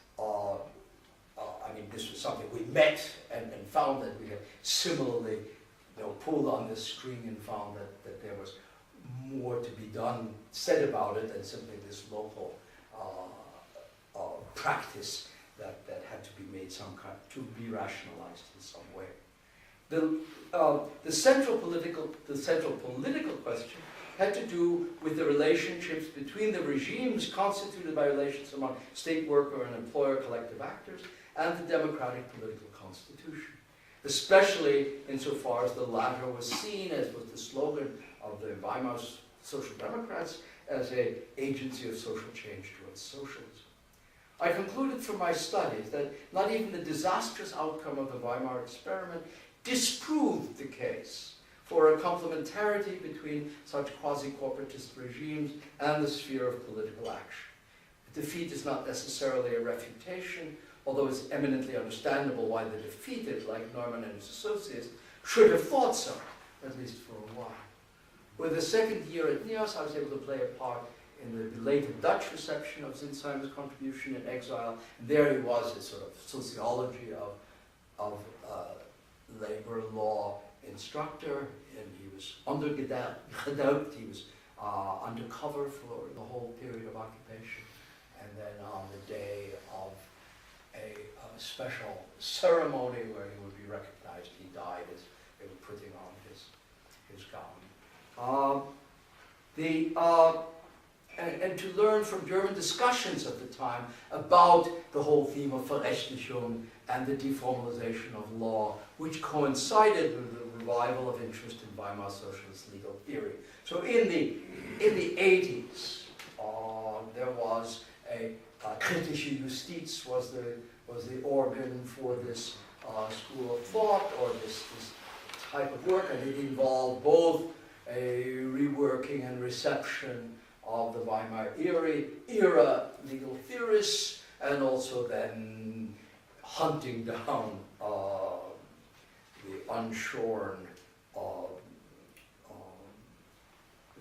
this was something we met and found that we had similarly, pulled on this string and found that there was more to be done, said about it, than simply this local practice that had to be made to be rationalized in some way. The central political question had to do with the relationships between the regimes constituted by relations among state worker and employer collective actors and the democratic political constitution, especially insofar as the latter was seen, as was the slogan of the Weimar Social Democrats, as an agency of social change towards socialism. I concluded from my studies that not even the disastrous outcome of the Weimar experiment disproved the case for a complementarity between such quasi-corporatist regimes and the sphere of political action. Defeat is not necessarily a refutation, although it's eminently understandable why the defeated, like Neumann and his associates, should have thought so, at least for a while. With the second year at NIOS, I was able to play a part in the belated Dutch reception of Sinsheimer's contribution in exile. And there he was, a sort of sociology of labor law instructor, and he was undergedoubt, he was undercover for the whole period of occupation. And then on the day of a special ceremony where he would be recognized, he died as they were putting on his gown. And to learn from German discussions at the time about the whole theme of Verrechtlichung and the deformalization of law, which coincided with the revival of interest in Weimar socialist legal theory. So in the 80s, there was a kritische Justiz was the organ for this school of thought, or this type of work, and it involved both a reworking and reception of the Weimar era legal theorists, and also then hunting down the unshorn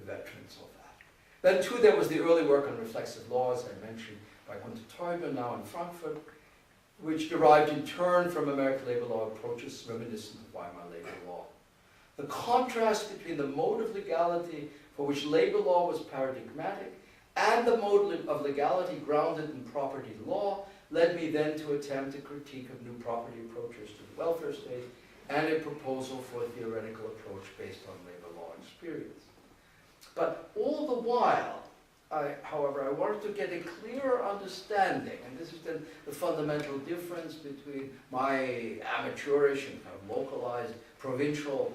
veterans of that. Then too, there was the early work on reflexive law, as I mentioned, by Gunther Teubler, now in Frankfurt, which derived in turn from American labor law approaches reminiscent of Weimar labor law. The contrast between the mode of legality for which labor law was paradigmatic and the mode of legality grounded in property law led me then to attempt a critique of new property approaches to the welfare state and a proposal for a theoretical approach based on labor law experience. But all the while, However, I wanted to get a clearer understanding, and this is then the fundamental difference between my amateurish and kind of localized provincial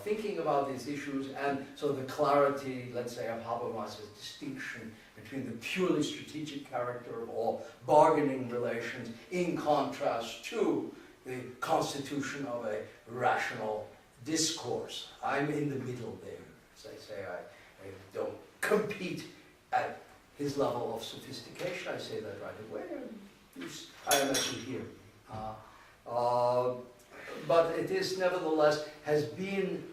thinking about these issues and so the clarity, let's say, of Habermas's distinction between the purely strategic character of all bargaining relations in contrast to the constitution of a rational discourse. I'm in the middle there. As I say, I don't compete at his level of sophistication. I say that right away. I am actually here. But it is nevertheless has been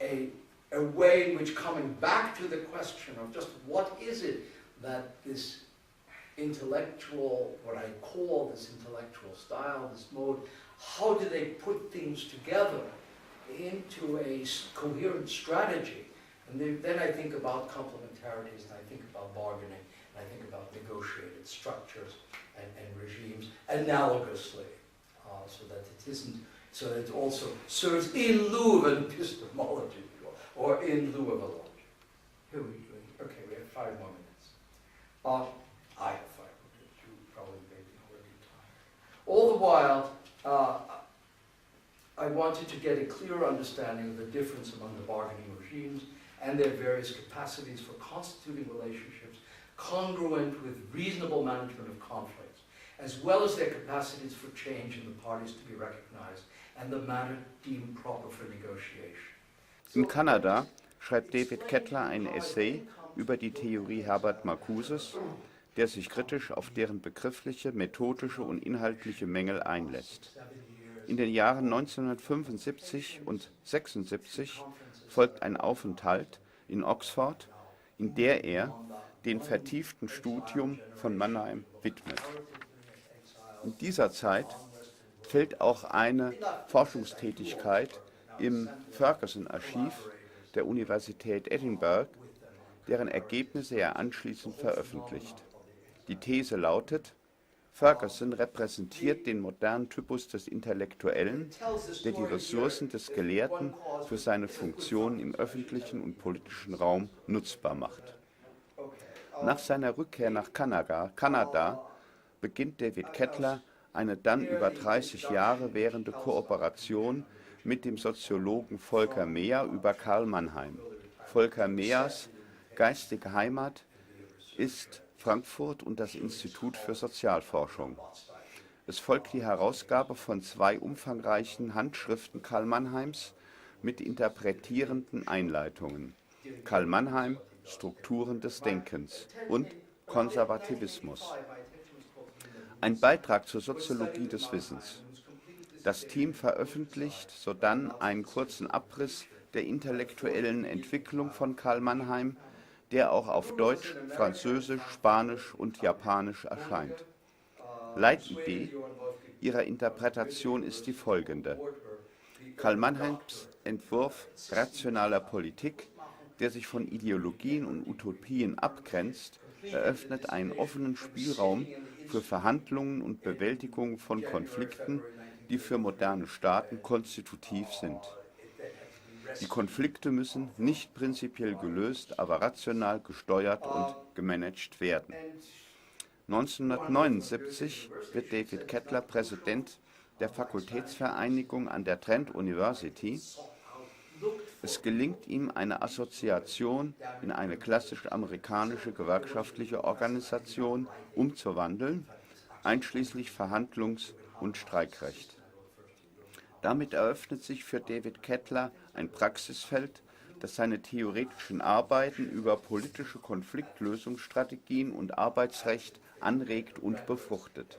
a way in which coming back to the question of just what is it that this intellectual, what I call this intellectual style, this mode, how do they put things together into a coherent strategy? And then I think about complementarities, and I think about bargaining, and I think about negotiated structures and regimes analogously, so that it isn't, so that it also serves in lieu of an epistemology or in lieu of a logic. Here we go. Okay, we have 5 more minutes. I have 5 more minutes. You probably may be already tired. All the while, I wanted to get a clearer understanding of the difference among the bargaining regimes and their various capacities for constituting relationships congruent with reasonable management of conflicts, as well as their capacities for change in the parties to be recognized and the manner deemed proper for negotiation. In Kanada schreibt David Kettler ein Essay über die Theorie Herbert Marcuses, der sich kritisch auf deren begriffliche, methodische und inhaltliche Mängel einlässt. In den Jahren 1975 und 1976 folgt ein Aufenthalt in Oxford, in der er dem vertieften Studium von Mannheim widmet. In dieser Zeit fällt auch eine Forschungstätigkeit im Ferguson-Archiv der Universität Edinburgh, deren Ergebnisse er anschließend veröffentlicht. Die These lautet: Ferguson repräsentiert den modernen Typus des Intellektuellen, der die Ressourcen des Gelehrten für seine Funktion im öffentlichen und politischen Raum nutzbar macht. Nach seiner Rückkehr nach Kanada beginnt David Kettler eine dann über 30 Jahre währende Kooperation mit dem Soziologen Volker Mehr über Karl Mannheim. Volker Mehrs geistige Heimat ist Frankfurt und das Institut für Sozialforschung. Es folgt die Herausgabe von 2 umfangreichen Handschriften Karl Mannheims mit interpretierenden Einleitungen. Karl Mannheim, Strukturen des Denkens und Konservativismus. Ein Beitrag zur Soziologie des Wissens. Das Team veröffentlicht sodann einen kurzen Abriss der intellektuellen Entwicklung von Karl Mannheim, der auch auf Deutsch, Französisch, Spanisch und Japanisch erscheint. Leitidee ihrer Interpretation ist die folgende: Karl Mannheims Entwurf rationaler Politik, der sich von Ideologien und Utopien abgrenzt, eröffnet einen offenen Spielraum für Verhandlungen und Bewältigung von Konflikten, die für moderne Staaten konstitutiv sind. Die Konflikte müssen nicht prinzipiell gelöst, aber rational gesteuert und gemanagt werden. 1979 wird David Kettler Präsident der Fakultätsvereinigung an der Trent University. Es gelingt ihm, eine Assoziation in eine klassisch amerikanische gewerkschaftliche Organisation umzuwandeln, einschließlich Verhandlungs- und Streikrecht. Damit eröffnet sich für David Kettler ein Praxisfeld, das seine theoretischen Arbeiten über politische Konfliktlösungsstrategien und Arbeitsrecht anregt und befruchtet.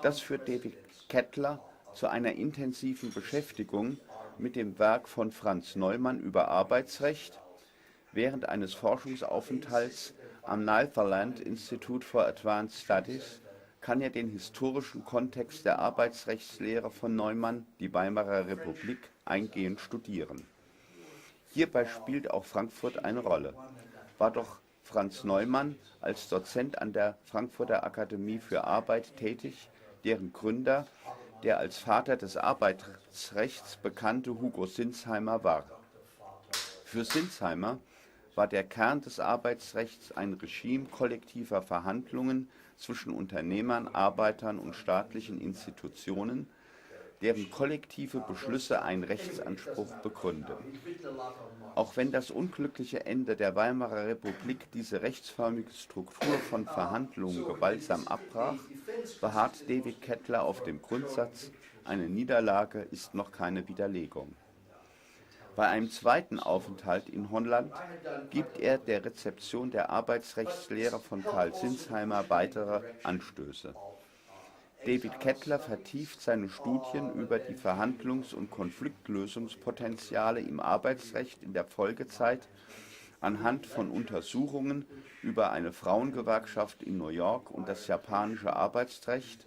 Das führt David Kettler zu einer intensiven Beschäftigung mit dem Werk von Franz Neumann über Arbeitsrecht während eines Forschungsaufenthalts am Netherlands Institute for Advanced Studies kann er den historischen Kontext der Arbeitsrechtslehre von Neumann, die Weimarer Republik, eingehend studieren. Hierbei spielt auch Frankfurt eine Rolle. War doch Franz Neumann als Dozent an der Frankfurter Akademie für Arbeit tätig, deren Gründer der als Vater des Arbeitsrechts bekannte Hugo Sinsheimer war. Für Sinsheimer war der Kern des Arbeitsrechts ein Regime kollektiver Verhandlungen zwischen Unternehmern, Arbeitern und staatlichen Institutionen, deren kollektive Beschlüsse einen Rechtsanspruch begründen. Auch wenn das unglückliche Ende der Weimarer Republik diese rechtsförmige Struktur von Verhandlungen gewaltsam abbrach, beharrt David Kettler auf dem Grundsatz, eine Niederlage ist noch keine Widerlegung. Bei einem zweiten Aufenthalt in Holland gibt er der Rezeption der Arbeitsrechtslehre von Karl Sinsheimer weitere Anstöße. David Kettler vertieft seine Studien über die Verhandlungs- und Konfliktlösungspotenziale im Arbeitsrecht in der Folgezeit anhand von Untersuchungen über eine Frauengewerkschaft in New York und das japanische Arbeitsrecht,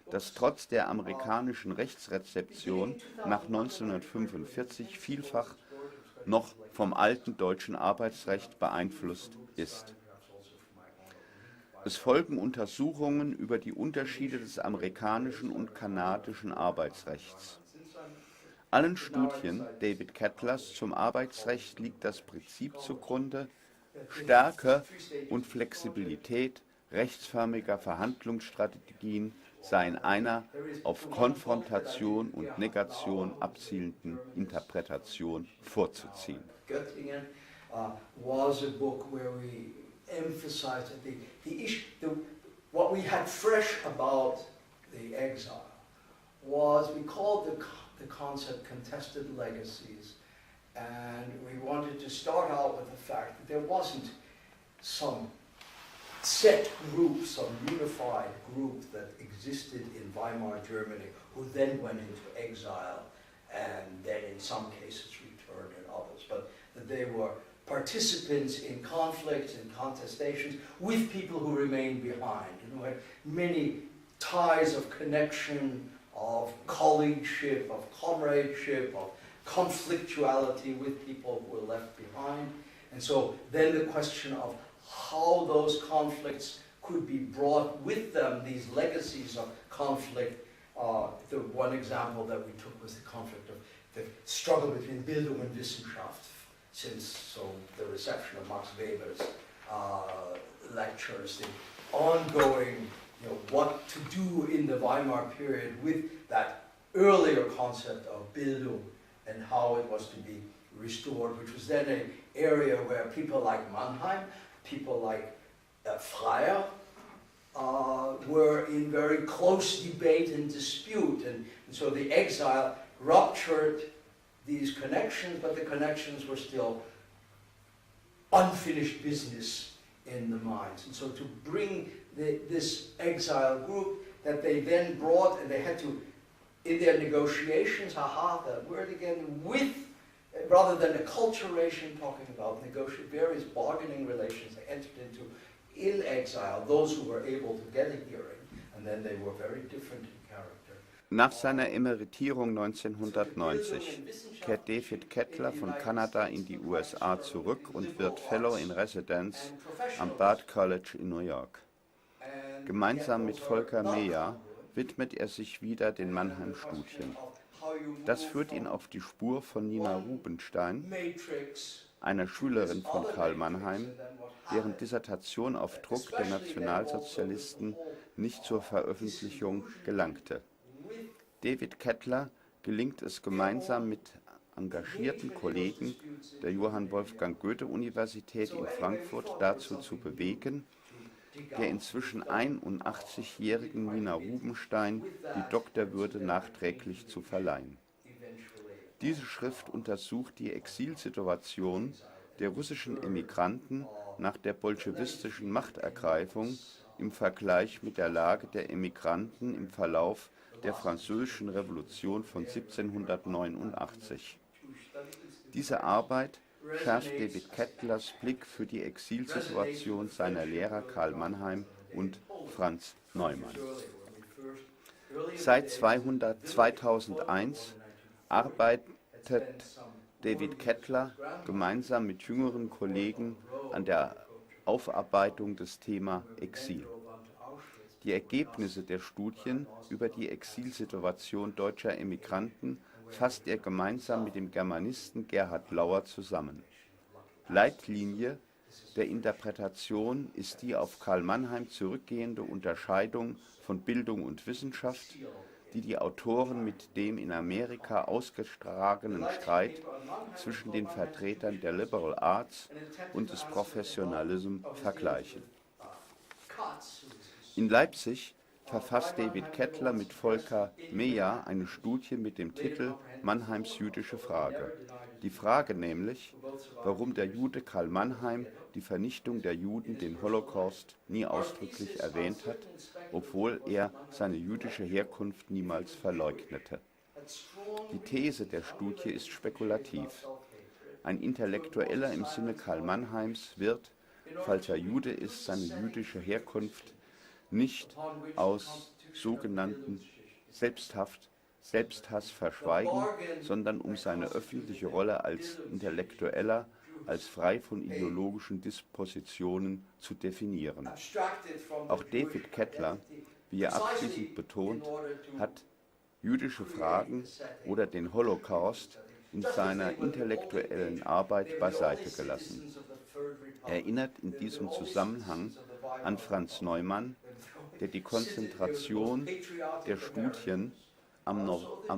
das trotz der amerikanischen Rechtsrezeption nach 1945 vielfach noch vom alten deutschen Arbeitsrecht beeinflusst ist. Es folgen Untersuchungen über die Unterschiede des amerikanischen und kanadischen Arbeitsrechts. Allen Studien David Kettlers zum Arbeitsrecht liegt das Prinzip zugrunde, Stärke und Flexibilität rechtsförmiger Verhandlungsstrategien seien einer auf Konfrontation und Negation abzielenden Interpretation vorzuziehen. Göttingen was a book where we emphasized that what we had fresh about the exile was we called the concept contested legacies, and we wanted to start out with the fact that there wasn't some set group, some unified group that existed in Weimar Germany who then went into exile and then in some cases returned in others, but that they were participants in conflicts and contestations with people who remained behind, and who had many ties of connection, of colleagueship, of comradeship, of conflictuality with people who were left behind. And so then the question of how those conflicts could be brought with them, these legacies of conflict. The one example that we took was the conflict of the struggle between Bildung and Wissenschaft, since the reception of Max Weber's lectures, the ongoing, what to do in the Weimar period with that earlier concept of Bildung and how it was to be restored, which was then an area where people like Mannheim, people like Freyer were in very close debate and dispute, and so the exile ruptured these connections, but the connections were still unfinished business in the minds. And so to bring this exile group that they then brought, and they had to, in their negotiations, that word again, with, rather than acculturation, talking about various bargaining relations they entered into in exile, those who were able to get a hearing, and then they were very different in character. Nach seiner Emeritierung 1990 kehrt David Kettler von Kanada in die USA zurück und wird Fellow in Residence am Bard College in New York. Gemeinsam mit Volker Meyer widmet er sich wieder den Mannheim-Studien. Das führt ihn auf die Spur von Nina Rubinstein, einer Schülerin von Karl Mannheim, deren Dissertation auf Druck der Nationalsozialisten nicht zur Veröffentlichung gelangte. David Kettler gelingt es gemeinsam mit engagierten Kollegen der Johann Wolfgang Goethe-Universität in Frankfurt dazu zu bewegen, der inzwischen 81-jährigen Nina Rubinstein die Doktorwürde nachträglich zu verleihen. Diese Schrift untersucht die Exilsituation der russischen Emigranten nach der bolschewistischen Machtergreifung im Vergleich mit der Lage der Emigranten im Verlauf der Französischen Revolution von 1789. Diese Arbeit schärft David Kettlers Blick für die Exilsituation seiner Lehrer Karl Mannheim und Franz Neumann. Seit 2001 arbeitet David Kettler gemeinsam mit jüngeren Kollegen an der Aufarbeitung des Themas Exil. Die Ergebnisse der Studien über die Exilsituation deutscher Emigranten fasst er gemeinsam mit dem Germanisten Gerhard Lauer zusammen. Leitlinie der Interpretation ist die auf Karl Mannheim zurückgehende Unterscheidung von Bildung und Wissenschaft, die die Autoren mit dem in Amerika ausgetragenen Streit zwischen den Vertretern der Liberal Arts und des Professionalism vergleichen. In Leipzig verfasst David Kettler mit Volker Meyer eine Studie mit dem Titel Mannheims jüdische Frage. Die Frage nämlich, warum der Jude Karl Mannheim die Vernichtung der Juden, den Holocaust, nie ausdrücklich erwähnt hat, obwohl er seine jüdische Herkunft niemals verleugnete. Die These der Studie ist spekulativ. Ein Intellektueller im Sinne Karl Mannheims wird, falls er Jude ist, seine jüdische Herkunft nicht aus sogenannten Selbsthass verschweigen, sondern um seine öffentliche Rolle als Intellektueller als frei von ideologischen Dispositionen zu definieren. Auch David Kettler, wie er abschließend betont, hat jüdische Fragen oder den Holocaust in seiner intellektuellen Arbeit beiseite gelassen. Er erinnert in diesem Zusammenhang an Franz Neumann, der die Konzentration der Studien am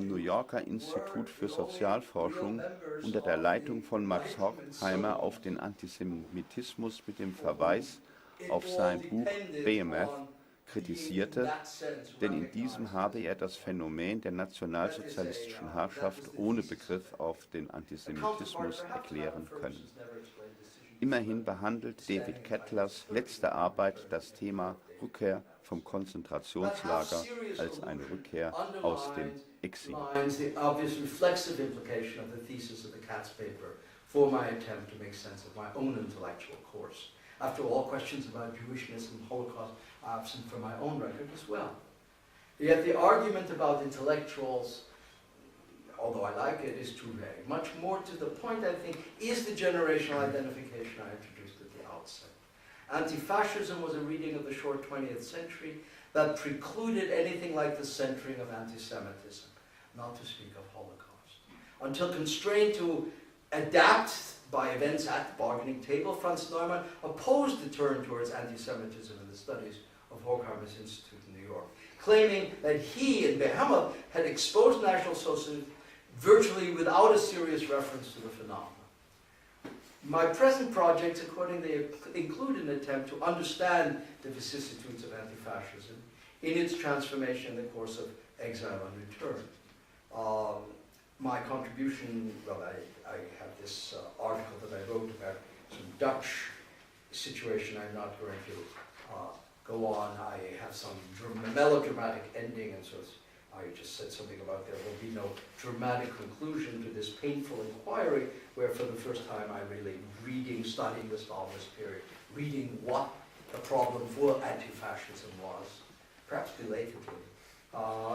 New Yorker Institut für Sozialforschung unter der Leitung von Max Horkheimer auf den Antisemitismus mit dem Verweis auf sein Buch Behemoth kritisierte, denn in diesem habe er das Phänomen der nationalsozialistischen Herrschaft ohne Begriff auf den Antisemitismus erklären können. Immerhin behandelt David Kettlers letzte Arbeit das Thema Rückkehr vom Konzentrationslager als eine Rückkehr aus dem Exil. The obvious reflexive implication of the thesis of the Katz paper for my attempt to make sense of my own intellectual course. After all, questions about Jewishness and Holocaust are absent from my own record as well. Yet the argument about intellectuals, although I like it, is too vague. Much more to the point, I think, is the generational identification I introduced at the outset. Anti-fascism was a reading of the short 20th century that precluded anything like the centering of anti-Semitism, not to speak of Holocaust. Until constrained to adapt by events at the bargaining table, Franz Neumann opposed the turn towards anti-Semitism in the studies of Horkheimer's Institute in New York, claiming that he and Behemoth had exposed National Socialism virtually without a serious reference to the phenomenon. My present projects accordingly include an attempt to understand the vicissitudes of anti-fascism in its transformation in the course of exile and return. My contribution, well, I have this article that I wrote about some Dutch situation. I'm not going to go on. I have some melodramatic ending, and so I just said something about there will be no dramatic conclusion to this painful inquiry, where for the first time I'm really studying the Stalinist period, reading what the problem for anti-fascism was, perhaps belatedly.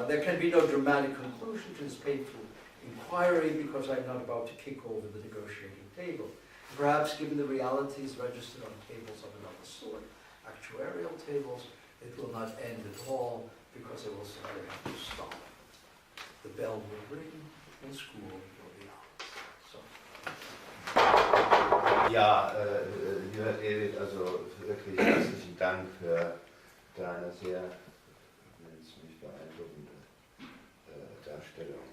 There can be no dramatic conclusion to this painful inquiry because I'm not about to kick over the negotiating table. Perhaps given the realities registered on tables of another sort, actuarial tables, it will not end at all because it will simply have to stop. The bell will ring and school will be out. So. Ja, lieber David, also wirklich herzlichen Dank für deine sehr beeindruckende Darstellung.